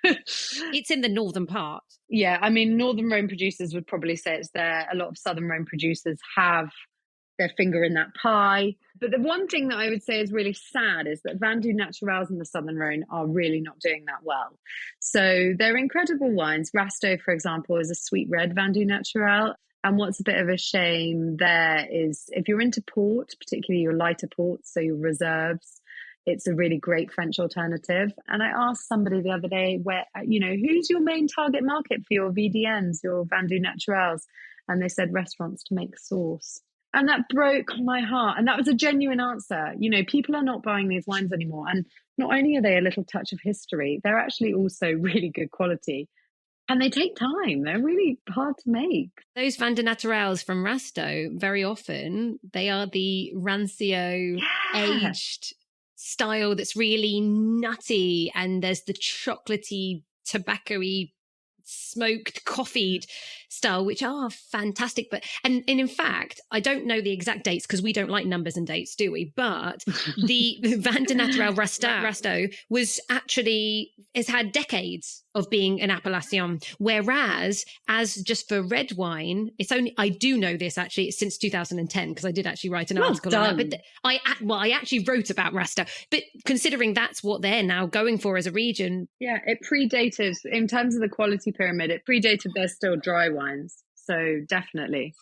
A: It's in the northern part.
B: Yeah, I mean, Northern Rhone producers would probably say it's there. A lot of Southern Rhone producers have their finger in that pie. But the one thing that I would say is really sad is that Vin du Naturals in the Southern Rhone are really not doing that well. So they're incredible wines. Rasteau, for example, is a sweet red Vin du Natural. And what's a bit of a shame there is, if you're into port, particularly your lighter ports, so your reserves, it's a really great French alternative. And I asked somebody the other day, who's your main target market for your VDNs, your Vin du Naturals? And they said restaurants to make sauce. And that broke my heart. And that was a genuine answer. You know, people are not buying these wines anymore. And not only are they a little touch of history, they're actually also really good quality. And they take time. They're really hard to make.
A: Those Vin du Naturals from Rasteau, very often, they are the rancio aged style that's really nutty. And there's the chocolatey, tobacco-y smoked, coffeed style, which are fantastic. But and in fact, I don't know the exact dates because we don't like numbers and dates, do we? But the Vin de Naturel Rasteau has had decades of being an appellation, whereas as just for red wine, I do know this actually, it's since 2010 because I did actually write an article on that. But I actually wrote about Rasteau, but considering that's what they're now going for as a region.
B: Yeah, it predated, in terms of the quality pyramid, it predated their still dry wines. So definitely.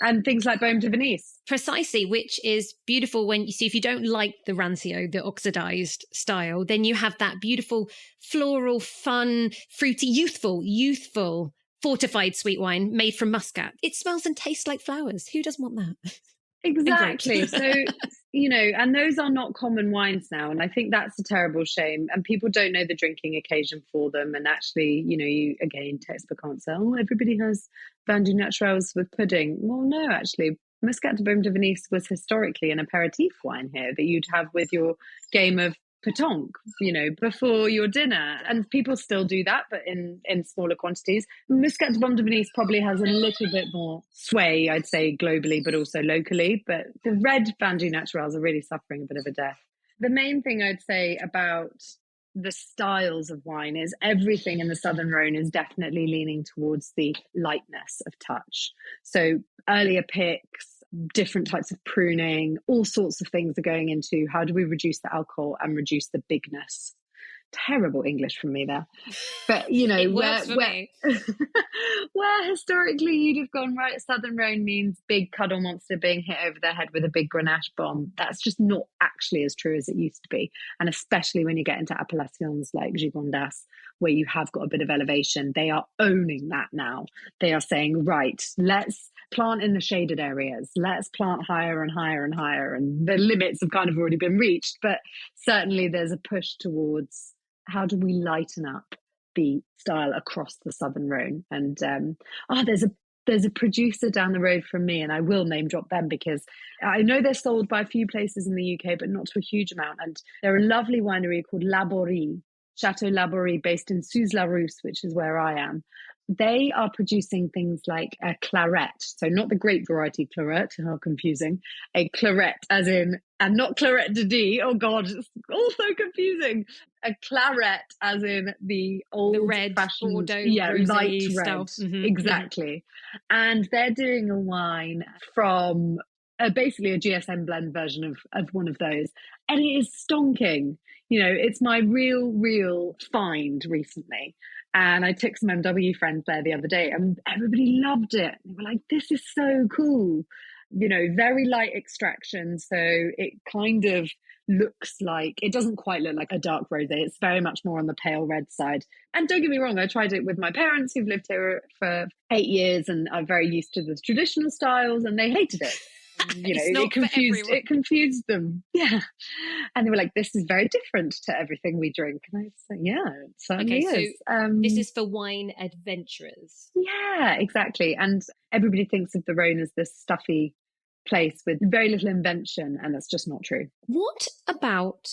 B: And things like Baume de Venise.
A: Precisely, which is beautiful when you see, if you don't like the rancio, the oxidized style, then you have that beautiful floral, fun, fruity, youthful, fortified sweet wine made from muscat. It smells and tastes like flowers. Who doesn't want that?
B: Exactly. So, and those are not common wines now. And I think that's a terrible shame. And people don't know the drinking occasion for them. And actually, you, again, textbook answer, everybody has Vin du Naturels with pudding. Well, no, actually, Muscat de Baume de Venise was historically an aperitif wine here that you'd have with your game of pétanque, before your dinner. And people still do that, but in smaller quantities. Muscat de Baume de Venise probably has a little bit more sway, I'd say, globally, but also locally. But the red Vin du Naturels are really suffering a bit of a death. The main thing I'd say about the styles of wine is everything in the Southern Rhone is definitely leaning towards the lightness of touch. So earlier picks, different types of pruning, all sorts of things are going into how do we reduce the alcohol and reduce the bigness. Terrible English from me there. But,
A: it works for me.
B: Where historically you'd have gone, right, Southern Rhone means big cuddle monster being hit over the head with a big Grenache bomb. That's just not actually as true as it used to be. And especially when you get into appellations like Gigondas, where you have got a bit of elevation, they are owning that now. They are saying, right, let's plant in the shaded areas. Let's plant higher and higher and higher. And the limits have kind of already been reached. But certainly there's a push towards how do we lighten up the style across the Southern Rhone. And there's a producer down the road from me, and I will name drop them because I know they're sold by a few places in the UK, but not to a huge amount. And they're a lovely winery called Laborie, Chateau Laborie, based in Suze-la-Rousse, which is where I am. They are producing things like a claret. So not the grape variety claret, how confusing. A claret as in, and not claret de D. Oh God, it's all so confusing. A claret as in the old
A: red
B: fashioned,
A: Bordeaux,
B: light red.
A: Mm-hmm.
B: Exactly. And they're doing a wine from basically a GSM blend version of one of those. And it is stonking. It's my real find recently. And I took some MW friends there the other day and everybody loved it. They were like, this is so cool. Very light extraction. So it kind of looks like, it doesn't quite look like a dark rosé. It's very much more on the pale red side. And don't get me wrong, I tried it with my parents who've lived here for 8 years and are very used to the traditional styles and they hated it. It confused them. Yeah. And they were like, this is very different to everything we drink. And I was like, yeah, it certainly is.
A: So this is for wine adventurers.
B: Yeah, exactly. And everybody thinks of the Rhone as this stuffy place with very little invention, and that's just not true.
A: What about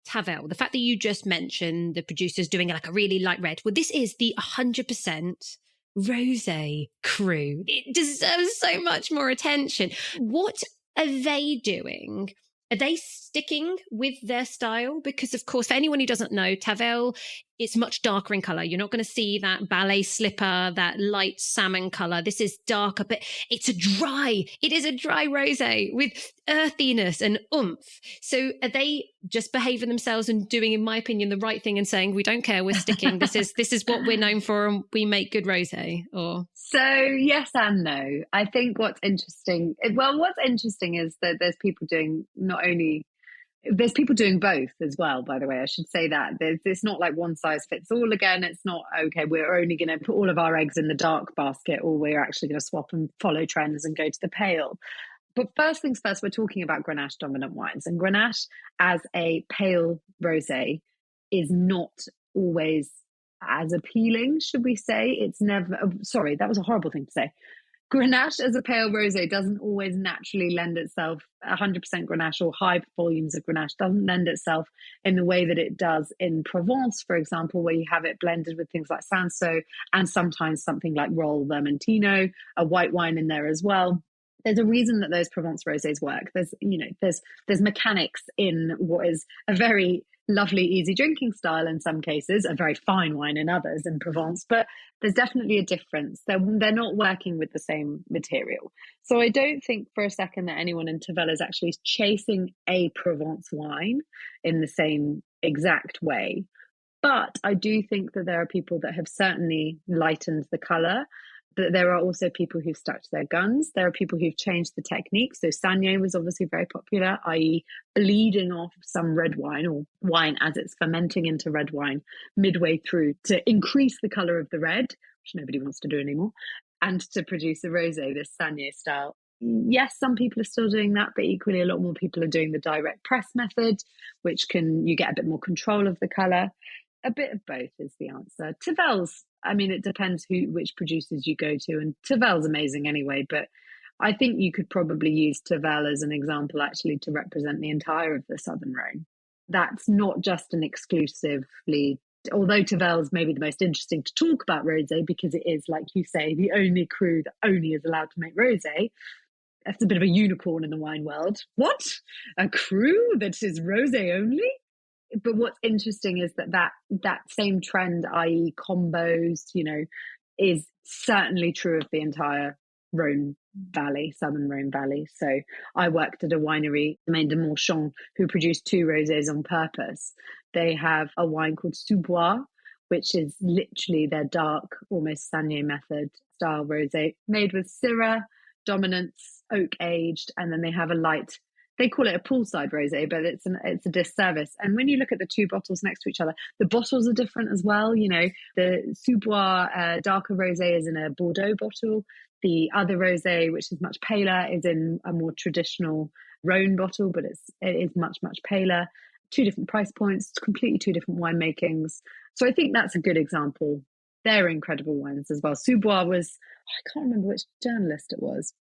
A: Tavel? The fact that you just mentioned the producers doing like a really light red. Well, this is the 100% rosé crew. It deserves so much more attention. What are they doing? Are they sticking with their style? Because, of course, for anyone who doesn't know, Tavel, it's much darker in colour. You're not going to see that ballet slipper, that light salmon colour. This is darker, but it is a dry rosé with earthiness and oomph. So are they just behaving themselves and doing, in my opinion, the right thing and saying, we don't care, we're sticking. This is what we're known for and we make good rosé? Or
B: So yes and no. I think what's interesting is that there's people doing both as well, by the way. I should say that. It's not like one size fits all again. It's not, okay, we're only going to put all of our eggs in the dark basket, or we're actually going to swap and follow trends and go to the pale. But first things first, we're talking about Grenache dominant wines. And Grenache as a pale rosé is not always as appealing, should we say. It's never, sorry, that was a horrible thing to say. Grenache as a pale rosé doesn't always naturally lend itself, 100% Grenache or high volumes of Grenache doesn't lend itself in the way that it does in Provence, for example, where you have it blended with things like Cinsault and sometimes something like Roll Vermentino, a white wine in there as well. There's a reason that those Provence rosés work. There's mechanics in what is a very lovely, easy drinking style in some cases, a very fine wine in others in Provence, but there's definitely a difference. They're not working with the same material. So I don't think for a second that anyone in Tavel is actually chasing a Provence wine in the same exact way. But I do think that there are people that have certainly lightened the colour. But there are also people who've stuck to their guns. There are people who've changed the technique. So Saignée was obviously very popular, i.e. bleeding off some red wine or wine as it's fermenting into red wine midway through to increase the colour of the red, which nobody wants to do anymore, and to produce a rosé, this Saignée style. Yes, some people are still doing that, but equally a lot more people are doing the direct press method, which you get a bit more control of the colour. A bit of both is the answer. Tavel's, I mean, it depends which producers you go to, and Tavel's amazing anyway, but I think you could probably use Tavel as an example actually to represent the entire of the Southern Rhone. That's not just an exclusively, although Tavel is maybe the most interesting to talk about rosé because it is, like you say, the only cru that only is allowed to make rosé. That's a bit of a unicorn in the wine world. What? A cru that is rosé only? But what's interesting is that same trend, i.e. combos, is certainly true of the entire Rhone Valley, Southern Rhone Valley. So I worked at a winery, Domaine de Montchamp, who produced 2 rosés on purpose. They have a wine called Sous-Bois, which is literally their dark, almost Saignée method style rosé, made with Syrah, dominance, oak aged, and then they have a light. They call it a poolside rosé, but it's a disservice. And when you look at the 2 bottles next to each other, the bottles are different as well. The Sous-Bois darker rosé is in a Bordeaux bottle. The other rosé, which is much paler, is in a more traditional Rhone bottle, but it is much, much paler. 2 different price points, completely 2 different winemakings. So I think that's a good example. They're incredible wines as well. Sous-Bois was, I can't remember which journalist it was.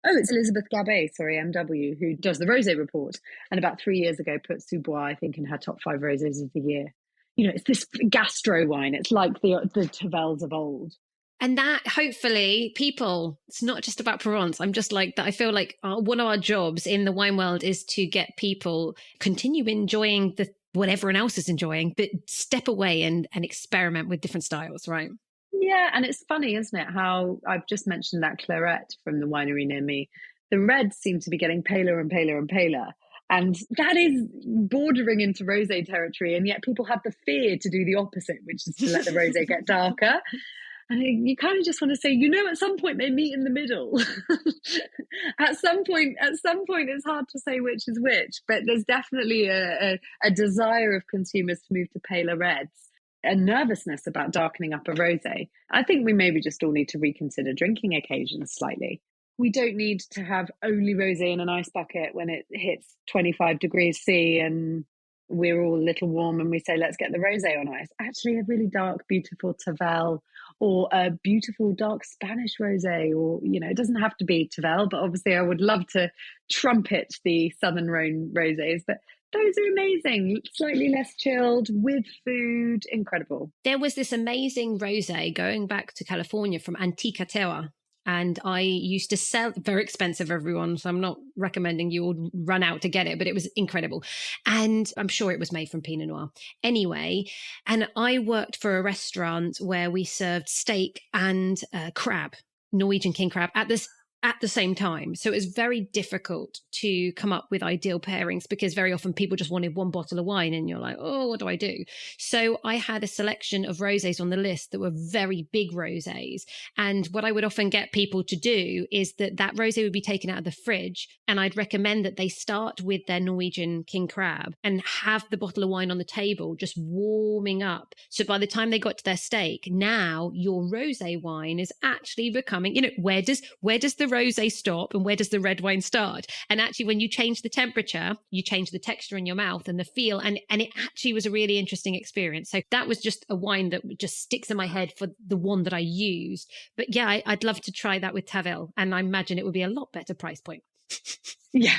B: Oh, it's Elizabeth Gabet, MW, who does the Rosé Report. And about 3 years ago, put Sous-Bois, I think, in her top 5 rosés of the year. It's this gastro wine. It's like the Tavels of old.
A: And that, hopefully, people, it's not just about Provence. I'm just like that. I feel like one of our jobs in the wine world is to get people continue enjoying what everyone else is enjoying, but step away and experiment with different styles, right?
B: Yeah, and it's funny, isn't it, how I've just mentioned that claret from the winery near me. The reds seem to be getting paler and paler and paler. And that is bordering into rosé territory. And yet people have the fear to do the opposite, which is to let the rosé get darker. And you kind of just want to say, at some point they meet in the middle. At some point, it's hard to say which is which. But there's definitely a desire of consumers to move to paler reds. A nervousness about darkening up a rosé. I think we maybe just all need to reconsider drinking occasions slightly. We don't need to have only rosé in an ice bucket when it hits 25 degrees C and we're all a little warm and we say, let's get the rosé on ice. Actually, a really dark, beautiful Tavel or a beautiful dark Spanish rosé, or, it doesn't have to be Tavel, but obviously I would love to trumpet the Southern Rhone rosés. But those are amazing, slightly less chilled, with food, incredible.
A: There was this amazing rosé going back to California from Antica Terra. And I used to sell, very expensive, everyone. So I'm not recommending you all run out to get it, but it was incredible. And I'm sure it was made from Pinot Noir. Anyway, and I worked for a restaurant where we served steak and crab, Norwegian king crab, at the same time. So it was very difficult to come up with ideal pairings because very often people just wanted 1 bottle of wine and you're like, oh, what do I do? So I had a selection of rosés on the list that were very big rosés. And what I would often get people to do is that rosé would be taken out of the fridge, and I'd recommend that they start with their Norwegian king crab and have the bottle of wine on the table just warming up. So by the time they got to their steak, now your rosé wine is actually becoming, where does the rosé stop and where does the red wine start? And actually, when you change the temperature, you change the texture in your mouth and the feel. And it actually was a really interesting experience. So that was just a wine that just sticks in my head for the one that I used. But yeah, I'd love to try that with Tavel. And I imagine it would be a lot better price point.
B: Yeah,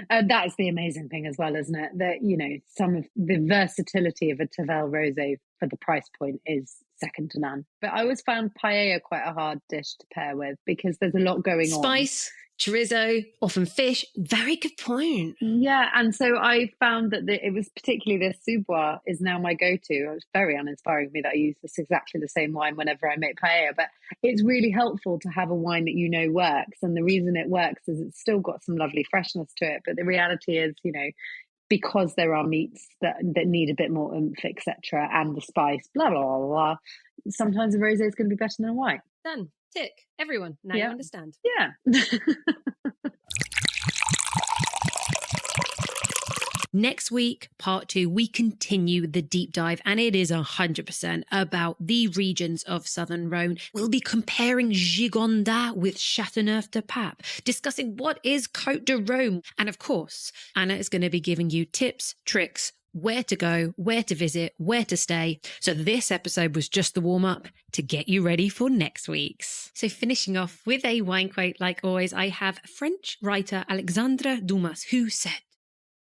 B: that's the amazing thing as well, isn't it? That, you know, some of the versatility of a Tavel rosé for the price point is second to none. But I always found paella quite a hard dish to pair with because there's a lot going on.
A: Spice, chorizo, often fish. Very good point.
B: Yeah, and so I found that it was particularly the Sous-Bois is now my go-to. It was very uninspiring of me that I use this exactly the same wine whenever I make paella, but it's really helpful to have a wine that you know works. And the reason it works is it's still got some lovely freshness to it. But the reality is, you know, because there are meats that need a bit more oomph, etc., and the spice, blah, blah, blah, blah, sometimes a rosé is going to be better than a white.
A: Done. Tick. Everyone. Now you understand.
B: Yeah.
A: Next week, part 2, we continue the deep dive, and it is 100% about the regions of Southern Rhône. We'll be comparing Gigondas with Châteauneuf-du-Pape, discussing what is Côte de Rome. And of course, Anna is going to be giving you tips, tricks, where to go, where to visit, where to stay. So this episode was just the warm-up to get you ready for next week's. So finishing off with a wine quote, like always, I have French writer Alexandre Dumas, who said,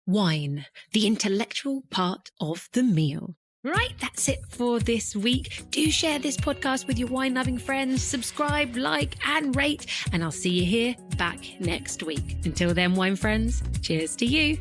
A: "Wine, the intellectual part of the meal." Right, that's it for this week. Do share this podcast with your wine-loving friends, subscribe, like, and rate, and I'll see you here back next week. Until then, wine friends, cheers to you.